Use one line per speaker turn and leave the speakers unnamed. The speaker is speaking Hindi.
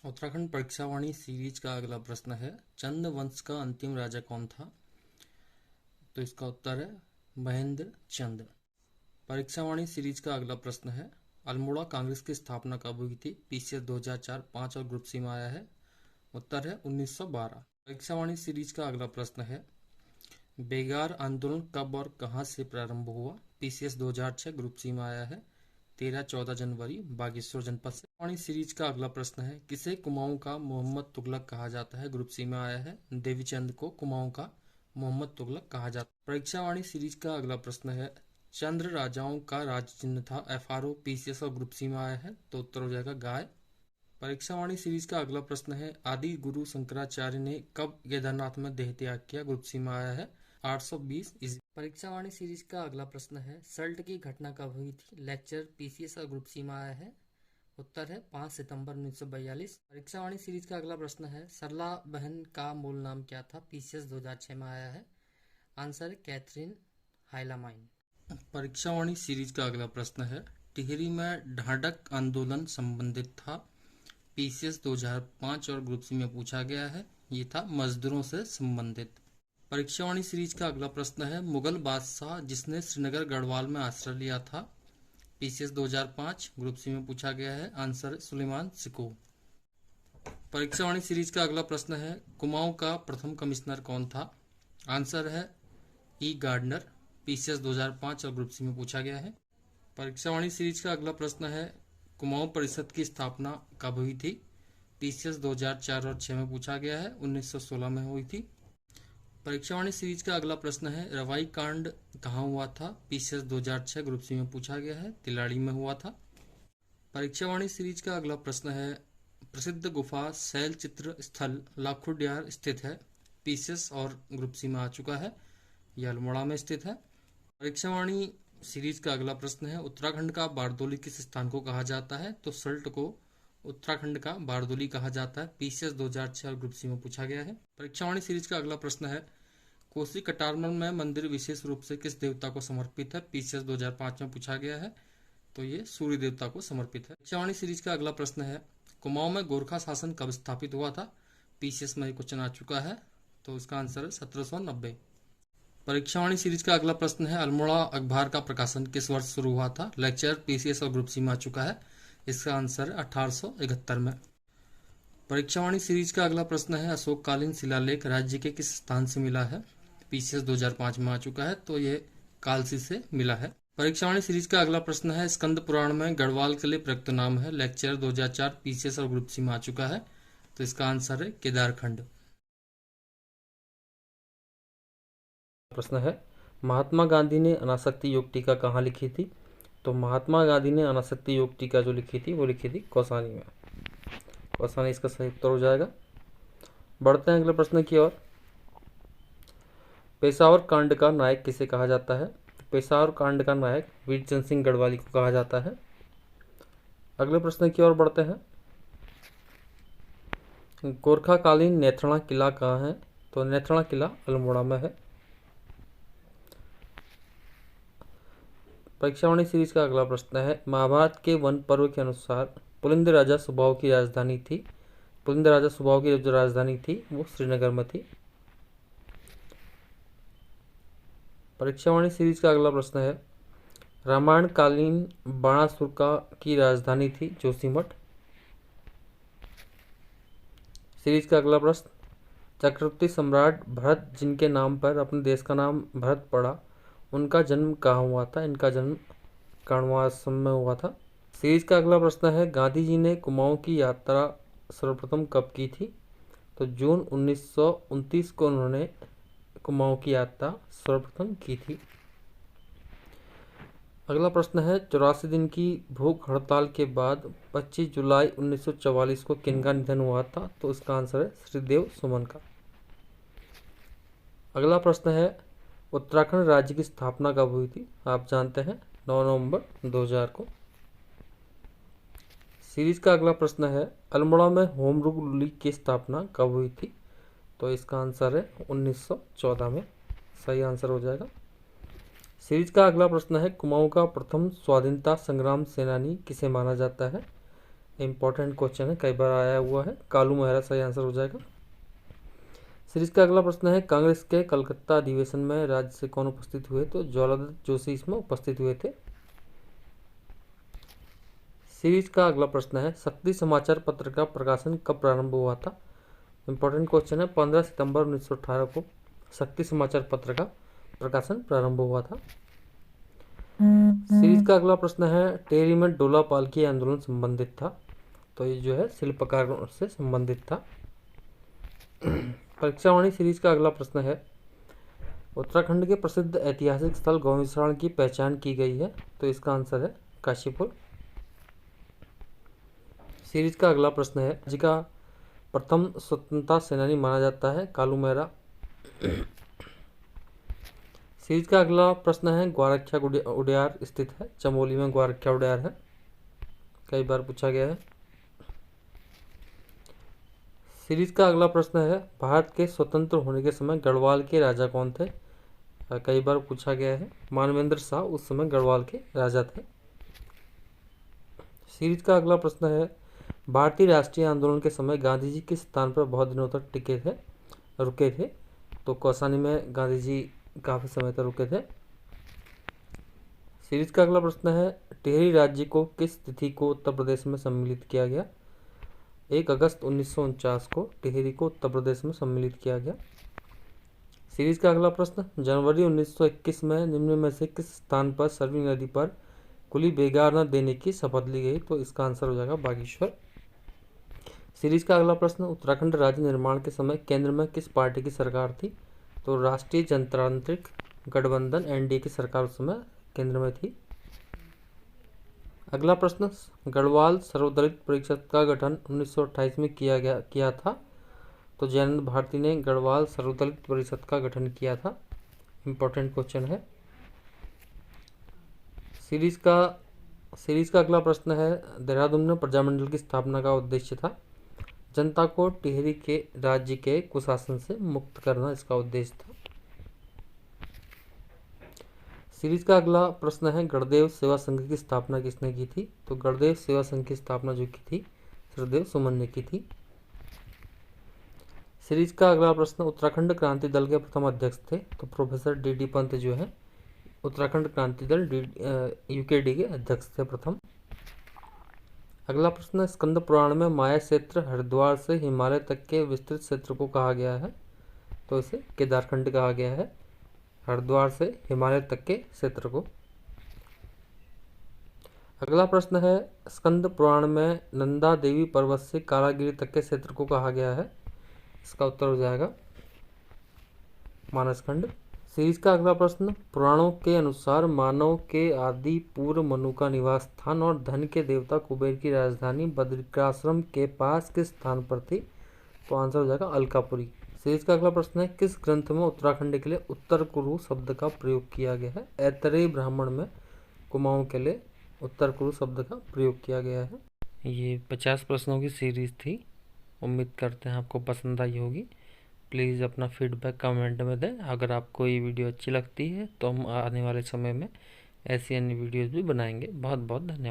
उत्तराखंड परीक्षावाणी सीरीज का अगला प्रश्न है, चंद वंश का अंतिम राजा कौन था? तो इसका उत्तर है महेंद्र चंद। परीक्षावाणी सीरीज का अगला प्रश्न है, अल्मोड़ा कांग्रेस की स्थापना कब हुई थी? पीसीएस 2004, 5 और ग्रुप सी में आया है। उत्तर है 1912। परीक्षावाणी सीरीज का अगला प्रश्न है, बेगार आंदोलन कब और कहां से प्रारंभ हुआ? पीसीएस 2006, ग्रुप सी में आया है। 13-14 जनवरी, बागेश्वर जनपद से। वाणी सीरीज का अगला प्रश्न है, किसे कुमाऊं का मोहम्मद तुगलक कहा जाता है? ग्रुप सी में आया है। देवीचंद को कुमाऊं का मोहम्मद तुगलक कहा जाता है। परीक्षावाणी सीरीज का अगला प्रश्न है, चंद्र राजाओं का राज चिन्ह था? एफआरओ, पीसीएस और ग्रुप सी में आया है, तो उत्तर हो जाएगा गाय। परीक्षावाणी सीरीज का अगला प्रश्न है, आदि गुरु शंकराचार्य ने कब केदारनाथ में देह त्याग किया? ग्रुप सी में आया है 820 ईस्वी। परीक्षावाणी सीरीज का अगला प्रश्न है, सल्ट की घटना कब हुई थी? लेक्चर, पीसीएस और ग्रुप सी में आया है। उत्तर है 5 सितंबर 1942। परीक्षावाणी सीरीज का अगला प्रश्न है, सरला बहन का मूल नाम क्या था? पीसीएस 2006 में आया है। आंसर है कैथरीन हाइलामाइन। परीक्षावाणी सीरीज का अगला प्रश्न है, टिहरी में ढांढक आंदोलन संबंधित था? पीसीएस 2005 और ग्रुप सी में पूछा गया है। ये था मजदूरों से संबंधित। परीक्षावाणी सीरीज का अगला प्रश्न है, मुगल बादशाह जिसने श्रीनगर गढ़वाल में आश्रय लिया था? पीसीएस 2005, ग्रुप सी में पूछा गया है। आंसर है सुलेमान सिको। परीक्षावाणी सीरीज का अगला प्रश्न है, कुमाऊं का प्रथम कमिश्नर कौन था? आंसर है ई गार्डनर। पीसीएस 2005 और ग्रुप सी में पूछा गया है। परीक्षावाणी सीरीज का अगला प्रश्न है, कुमाऊं परिषद की स्थापना कब हुई थी? पीसीएस 2004 और 6 में पूछा गया है। 1916 में हुई थी। परीक्षावाणी सीरीज का अगला प्रश्न है, रवाई कांड कहाँ हुआ था? पीसीएस 2006, ग्रुप सी में पूछा गया है। तिलाड़ी में हुआ था। परीक्षावाणी सीरीज का अगला प्रश्न है, प्रसिद्ध गुफा शैल चित्र स्थल लाखुड्यार स्थित है? पीसीएस और ग्रुप सी में आ चुका है। यह अल्मोड़ा में स्थित है। परीक्षावाणी सीरीज का अगला प्रश्न है, उत्तराखंड का बारदोली किस स्थान को कहा जाता है? तो सल्ट को उत्तराखंड का बारदोली कहा जाता है। पीसीएस 2006 और ग्रुप सी में पूछा गया है। परीक्षावाणी सीरीज का अगला प्रश्न है, कोसी कटारमल में मंदिर विशेष रूप से किस देवता को समर्पित है? पीसीएस 2005 में पूछा गया है, तो ये सूर्य देवता को समर्पित है। परीक्षावाणी सीरीज का अगला प्रश्न है, कुमाऊं में गोरखा शासन कब स्थापित हुआ था? पीसीएस में क्वेश्चन आ चुका है, तो इसका आंसर है 1790। परीक्षावाणी सीरीज का अगला प्रश्न है, अल्मोड़ा अखबार का प्रकाशन किस वर्ष शुरू हुआ था? लेक्चर, पीसीएस और ग्रुप सी में आ चुका है। इसका आंसर है 1871 में। परीक्षावाणी सीरीज का अगला प्रश्न है, अशोककालीन शिलालेख राज्य के किस स्थान से मिला है? पीसीएस 2005 में आ चुका है, तो ये कालसी से मिला है। परीक्षावाणी सीरीज का अगला प्रश्न है, स्कंद पुराण में गढ़वाल के लिए प्रयुक्त नाम है? लेक्चर 2004, पीसीएस और ग्रुप सी में आ चुका है, तो इसका आंसर है केदारखंड। प्रश्न है, महात्मा गांधी ने अनासक्ति योग टीका कहाँ लिखी थी? तो महात्मा गांधी ने अनासक्ति योग टीका जो लिखी थी वो लिखी थी कौसानी में। कौसानी इसका सही उत्तर हो जाएगा। बढ़ते हैं अगले प्रश्न की ओर। पेशावर कांड का नायक किसे कहा जाता है? पेशावर कांड का नायक वीरचंद सिंह गढ़वाली को कहा जाता है। अगले प्रश्न की ओर बढ़ते हैं। गोरखाकालीन नेथणा किला कहाँ है? तो नेथणा किला अल्मोड़ा में है। परीक्षावाणी सीरीज का अगला प्रश्न है, महाभारत के वन पर्व के अनुसार पुलिंद राजा सुबाहु की राजधानी थी? पुलिंद राजा सुबाहु की जो राजधानी थी वो श्रीनगर में थी। परीक्षावाणी सीरीज का अगला प्रश्न है, रामायण कालीन बाणासुर की राजधानी थी जोशीमठ। सीरीज का अगला प्रश्न, चक्रवर्ती सम्राट भरत जिनके नाम पर अपने देश का नाम भरत पड़ा, उनका जन्म कहाँ हुआ था? इनका जन्म कर्णवास में हुआ था। सीरीज का अगला प्रश्न है, गांधी जी ने कुमाऊं की यात्रा सर्वप्रथम कब की थी? तो जून 1929 को उन्होंने कुमाऊं की यात्रा सर्वप्रथम की थी। अगला प्रश्न है, 84 दिन की भूख हड़ताल के बाद 25 जुलाई 1944 को किनका निधन हुआ था? तो इसका आंसर है श्रीदेव सुमन का। अगला प्रश्न है, उत्तराखंड राज्य की स्थापना कब हुई थी? आप जानते हैं 9 नवंबर 2000 को। सीरीज का अगला प्रश्न है, अल्मोड़ा में होम रूल लीग की स्थापना कब हुई थी? तो इसका आंसर है 1914 में। सही आंसर हो जाएगा। सीरीज का अगला प्रश्न है, कुमाऊं का प्रथम स्वाधीनता संग्राम सेनानी किसे माना जाता है? इंपॉर्टेंट क्वेश्चन है, कई बार आया हुआ है। कालू मेहरा सही आंसर हो जाएगा। सीरीज का अगला प्रश्न है, कांग्रेस के कलकत्ता अधिवेशन में राज्य से कौन उपस्थित हुए? तो ज्वालादत्त जोशी इसमें उपस्थित हुए थे। सीरीज का अगला प्रश्न है, शक्ति समाचार पत्र का प्रकाशन कब प्रारंभ हुआ था? इंपॉर्टेंट क्वेश्चन है। 15 सितंबर 1918 को शक्ति समाचार पत्र का प्रकाशन प्रारंभ हुआ था। सीरीज का अगला प्रश्न है, टेहरी में डोला पालकी आंदोलन संबंधित था? तो ये जो है शिल्पकार से संबंधित था। परीक्षावाणी सीरीज का अगला प्रश्न है, उत्तराखंड के प्रसिद्ध ऐतिहासिक स्थल गौविंदराण की पहचान की गई है? तो इसका आंसर है काशीपुर। सीरीज का अगला प्रश्न है, राज्य का प्रथम स्वतंत्रता सेनानी माना जाता है? कालू मेहरा। सीरीज का अगला प्रश्न है, ग्वारख्या उड्यार स्थित है? चमोली में ग्वारख्या उड्यार है, कई बार पूछा गया है। सीरीज का अगला प्रश्न है, भारत के स्वतंत्र होने के समय गढ़वाल के राजा कौन थे? कई बार पूछा गया है। मानवेंद्र शाह उस समय गढ़वाल के राजा थे। सीरीज का अगला प्रश्न है, भारतीय राष्ट्रीय आंदोलन के समय गांधी जी किस स्थान पर बहुत दिनों तक रुके थे? तो कौसानी में गांधी जी काफी समय तक रुके थे। सीरीज का अगला प्रश्न है, टिहरी राज्य को किस तिथि को उत्तर प्रदेश में सम्मिलित किया गया? 1 अगस्त 1949 को टिहरी को उत्तर प्रदेश में सम्मिलित किया गया। सीरीज का अगला प्रश्न, जनवरी 1921 में निम्न में से किस स्थान पर सरयू नदी पर खुली बेगार न देने की शपथ ली गई? तो इसका आंसर हो जाएगा बागेश्वर। सीरीज का अगला प्रश्न, उत्तराखंड राज्य निर्माण के समय केंद्र में किस पार्टी की सरकार थी? तो राष्ट्रीय जनतांत्रिक गठबंधन एनडीए की सरकार उस समय केंद्र में थी। अगला प्रश्न, गढ़वाल सर्वदलित परिषद का गठन 1928 में किया था? तो जयनंद भारती ने गढ़वाल सर्वदलित परिषद का गठन किया था। इंपॉर्टेंट क्वेश्चन है। सीरीज का अगला प्रश्न है, देहरादून में प्रजामंडल की स्थापना का उद्देश्य था? जनता को टिहरी के राज्य के कुशासन से मुक्त करना इसका उद्देश्य था। सीरीज का अगला प्रश्न है, गढ़देव सेवा संघ की स्थापना किसने की थी? तो गढ़देव सेवा संघ की स्थापना जो की थी श्रीदेव सुमन ने की थी। सीरीज का अगला प्रश्न, उत्तराखंड क्रांति दल के प्रथम अध्यक्ष थे? तो प्रोफेसर डी पंत जो है उत्तराखंड क्रांति दल यूकेडी के अध्यक्ष थे प्रथम। अगला प्रश्न, स्कंद पुराण में माया क्षेत्र हरिद्वार से हिमालय तक के विस्तृत क्षेत्र को कहा गया है? तो इसे केदारखंड कहा गया है, हरिद्वार से हिमालय तक के क्षेत्र को। अगला प्रश्न है, स्कंद पुराण में नंदा देवी पर्वत से कारागिरी तक के क्षेत्र को कहा गया है? इसका उत्तर हो जाएगा मानसखंड। सीरीज का अगला प्रश्न, पुराणों के अनुसार मानव के आदि पूर्व मनु का निवास स्थान और धन के देवता कुबेर की राजधानी बद्रिकाश्रम के पास किस स्थान पर थी? तो आंसर हो जाएगा अलकापुरी। सीरीज का अगला प्रश्न है, किस ग्रंथ में उत्तराखंड के लिए उत्तर कुरु शब्द का प्रयोग किया गया है? ऐतरेय ब्राह्मण में कुमाऊं के लिए उत्तर कुरु शब्द का प्रयोग किया गया है। ये 50 प्रश्नों की सीरीज थी, उम्मीद करते हैं आपको पसंद आई होगी। प्लीज़ अपना फीडबैक कमेंट में दें। अगर आपको ये वीडियो अच्छी लगती है तो हम आने वाले समय में ऐसी अन्य वीडियोज़ भी बनाएंगे। बहुत बहुत धन्यवाद।